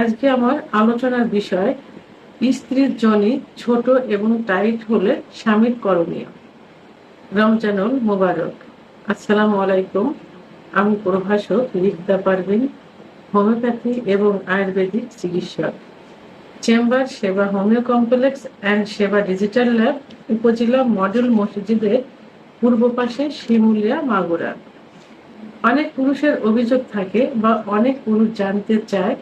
আজকে আমার আলোচনার বিষয় স্ত্রীর যোনি ছোট এবং টাইট হলে স্বামীর করণীয়। রমজানুল মোবারক। আসসালামু আলাইকুম। আমি প্রভাষক রিক্তা পারভিন, হোমিওপ্যাথি এবং আয়ুর্বেদিক চিকিৎসক, চেম্বার সেবা হোমিও কমপ্লেক্স অ্যান্ড সেবা ডিজিটাল ল্যাব, উপজেলা মডেল মসজিদের পূর্ব পাশে, শিমুলিয়া, মাগুরা। অনেক পুরুষের অভিযোগ থাকে বা অনেক পুরুষ জানতে চায়,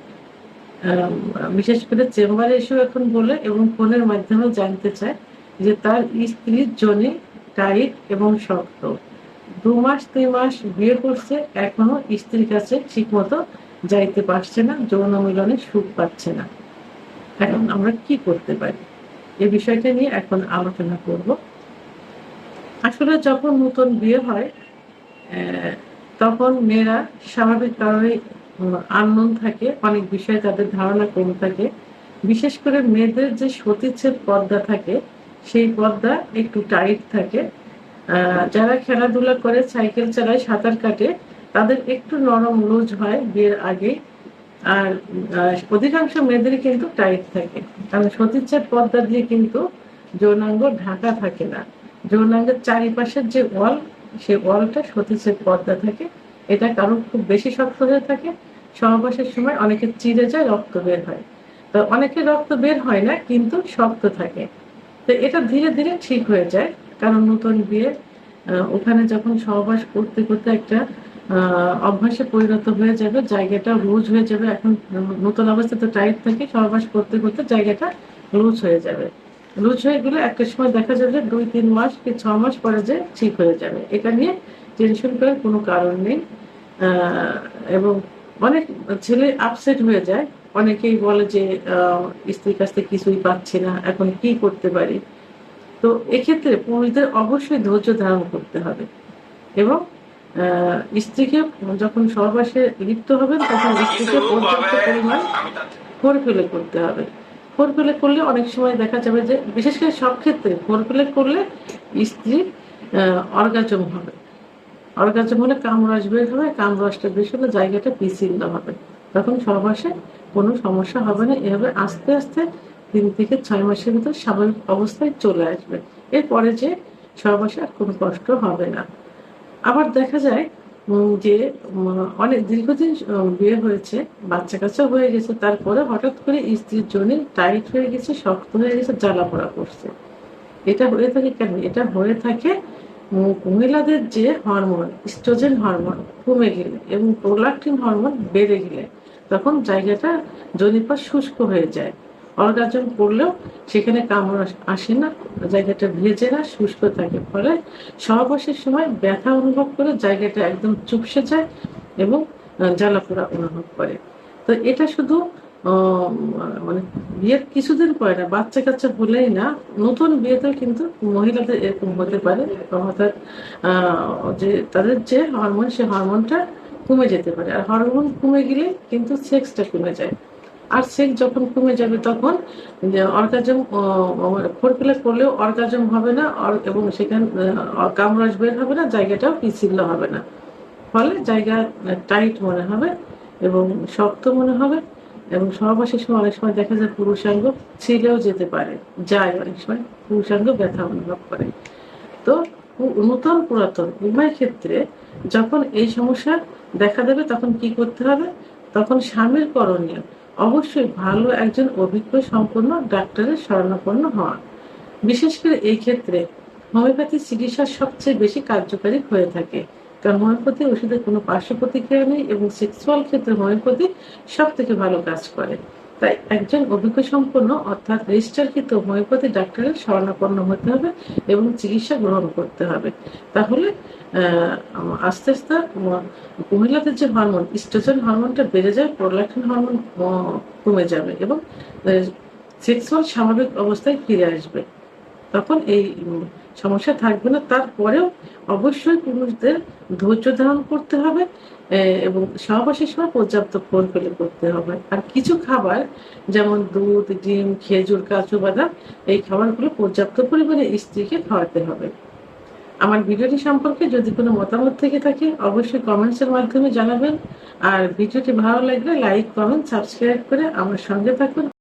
বিশেষ করে চেম্বারে এসেও এখন বলে এবং ফোনের মাধ্যমেও জানতে চায় যে তার স্ত্রীর যোনি টাইট এবং শক্ত। 2 মাস 3 মাস বিয়ে করছে, এখনো স্ত্রীর কাছে ঠিক মতো যাইতে পারছে না, যৌন মিলনে সুখ পাচ্ছে না। এখন আমরা কি করতে পারি, এই বিষয়টা নিয়ে এখন আলোচনা করব। আসলে যখন নতুন বিয়ে হয় তখন মেয়েরা স্বাভাবিক কারণে আননোন থাকে, অনেক বিষয়ে তাদের ধারণা কম থাকে। বিশেষ করে মেয়েদের যে সতীচ্ছেদ পর্দা থাকে সেই পর্দা একটু টাইট থাকে। যারা খেলাধুলা করে, সাইকেল চালায়, সাঁতার কাটে, তাদের একটু নরম লুজ হয় বিয়ের আগে। আর অধিকাংশ মেয়েদেরই কিন্তু টাইট থাকে, কারণ সতীচ্ছেদ পর্দা দিয়ে কিন্তু যৌনাঙ্গ ঢাকা থাকে না। যৌনাঙ্গের চারিপাশের যে ওয়াল, সেই ওয়ালটা সতীচ্ছেদ পর্দা থাকে। এটা কারণ খুব বেশি শক্ত হয়ে থাকে, সহবাসের সময় অনেকে চিড়ে যায়, রক্ত বের হয়। তো অনেকে রক্ত বের হয় না, কিন্তু শক্ত থাকে। তো এটা ধীরে ধীরে ঠিক হয়ে যায়, কারণ নতুন বিয়ে ওখানে যখন সহবাস করতে করতে একটা অভ্যাসে পরিণত হয়ে যাবে, জায়গাটা লুজ হয়ে যাবে। এখন নতুন অবস্থায় তো টাইট থাকে, সহবাস করতে করতে জায়গাটা লুজ হয়ে যাবে। লুজ হয়ে গেলে একটা সময় দেখা যাবে 2-3 মাস কি 6 মাস পরে যে ঠিক হয়ে যাবে। এটা নিয়ে টেনশন করার কোনো কারণ নেই। এবং অনেক ছেলে আপসেট হয়ে যায়, অনেকেই বলে যে স্ত্রীর কাছ থেকে কিছুই পাচ্ছি না, এখন কি করতে পারি। তো এক্ষেত্রে পুরুষদের অবশ্যই ধৈর্য ধারণ করতে হবে এবং স্ত্রীকে যখন সহবাসে লিপ্ত হবেন তখন স্ত্রীকে পর্যাপ্ত পরিমাণ ফোরপ্লে করতে হবে। ফোরপ্লে করলে অনেক সময় দেখা যাবে যে, বিশেষ করে সব ক্ষেত্রে ফোরপ্লে করলে স্ত্রীর অর্গাজম হবে। অর্গাজম হলে কামরস বের হবে, কামরসটা বেশ হলে জায়গাটা পিছিয়ে হবে, তখন সহবাসে কোনো সমস্যা হবে না। এভাবে আস্তে আস্তে 3 থেকে 6 মাসের ভিতর স্বাভাবিক অবস্থায় চলে আসবে। এরপরে যে সহবাসে আর কোনো কষ্ট হবে না। আবার দেখা যায় যে অনেক দীর্ঘদিন বিয়ে হয়েছে, বাচ্চা কাচ্চা হয়ে গেছে, তারপরে হঠাৎ করে স্ত্রীর যোনি টাইট হয়ে গেছে, শক্ত হয়ে গেছে, জ্বালা পোড়া করছে। এটা হয়ে থাকে কেন? এটা হয়ে থাকে মহিলাদের যে হরমোন, ইস্ট্রোজেন হরমোন কমে গেলে এবং প্রোলাক্টিন হরমোন বেড়ে গেলে তখন জায়গাটা যোনিপা শুষ্ক হয়ে যায়। অর্গাজম করলেও সেখানে কামড় আসে না, জায়গাটা ভেজে না, শুষ্ক থাকে। ফলে সহবাসের সময় ব্যথা অনুভব করে জায়গাটা একদম চুপসে যায় এবং জ্বালাপোড়া অনুভব করে। তো এটা শুধু মানে বিয়ের কিছুদিন পরে না, বাচ্চা কাচ্চা হলেই না, নতুন বিয়েতেও কিন্তু মহিলাদের এরকম হতে পারে। অর্থাৎ যে তাদের যে হরমোন, সে হরমোনটা কমে যেতে পারে। আর হরমোন কমে গেলে কিন্তু সেক্সটা কমে যায়। আর সেক্স যখন কমে যাবে তখন অর্গাজম, ফোরপ্লে করলেও অর্গাজম হবে না এবং সেখানে কামরাজ বের হবে না, জায়গাটাও পিছিল্য হবে না। ফলে জায়গা টাইট মনে হবে এবং শক্ত মনে হবে। এবং সহবাসের সময় অনেক সময় দেখা যায় পুরুষাঙ্গ ছিলেও যেতে পারে, যায়, অনেক সময় পুরুষাঙ্গ ব্যথা অনুভব করে। তো নূতন পুরাতন উভয় ক্ষেত্রে যখন এই সমস্যা দেখা দেবে তখন কি করতে হবে? তখন স্বামীর করণীয় অবশ্যই ভালো একজন অভিজ্ঞ সম্পন্ন ডাক্তারের শরণাপন্ন হওয়া। বিশেষ করে এই ক্ষেত্রে হোমিওপ্যাথি চিকিৎসা সবচেয়ে বেশি কার্যকারী হয়ে থাকে, কারণ হোমিওপ্যাথি ওষুধের কোনো পার্শ্ব প্রতিক্রিয়া নেই এবং সেক্সুয়াল ক্ষেত্রে হোমিওপ্যাথি সব থেকে ভালো কাজ করে। তাই একজন অভিজ্ঞ সম্পন্ন অর্থাৎ রেজিস্টারকৃত হোমিওপ্যাথি ডাক্তারের শরণাপন্ন হতে হবে এবং চিকিৎসা গ্রহণ করতে হবে। তাহলে আস্তে আস্তে মহিলাদের যে হরমোন, ইস্ট্রোজেন হরমোনটা বেড়ে যায়, প্রোলাক্টিন হরমোন কমে যাবে এবং সেক্সুয়াল স্বাভাবিক অবস্থায় ফিরে আসবে। তখন এই সমস্যা থাকবে না। তারপরেও অবশ্যই পুরুষদের ধৈর্য ধারণ করতে হবে এবং সহবাসের সময় পর্যাপ্ত ফোরপ্লে করতে হবে। আর কিছু খাবার যেমন দুধ, ডিম, খেজুর, কাজু বাদাম, এই খাবারগুলো পর্যাপ্ত পরিমাণে স্ত্রীকে খাওয়াতে হবে। আমার ভিডিওটি সম্পর্কে যদি কোনো মতামত থেকে থাকে অবশ্যই কমেন্টসের মাধ্যমে জানাবেন। আর ভিডিওটি ভালো লাগলে লাইক, কমেন্ট, সাবস্ক্রাইব করে আমার সঙ্গে থাকুন।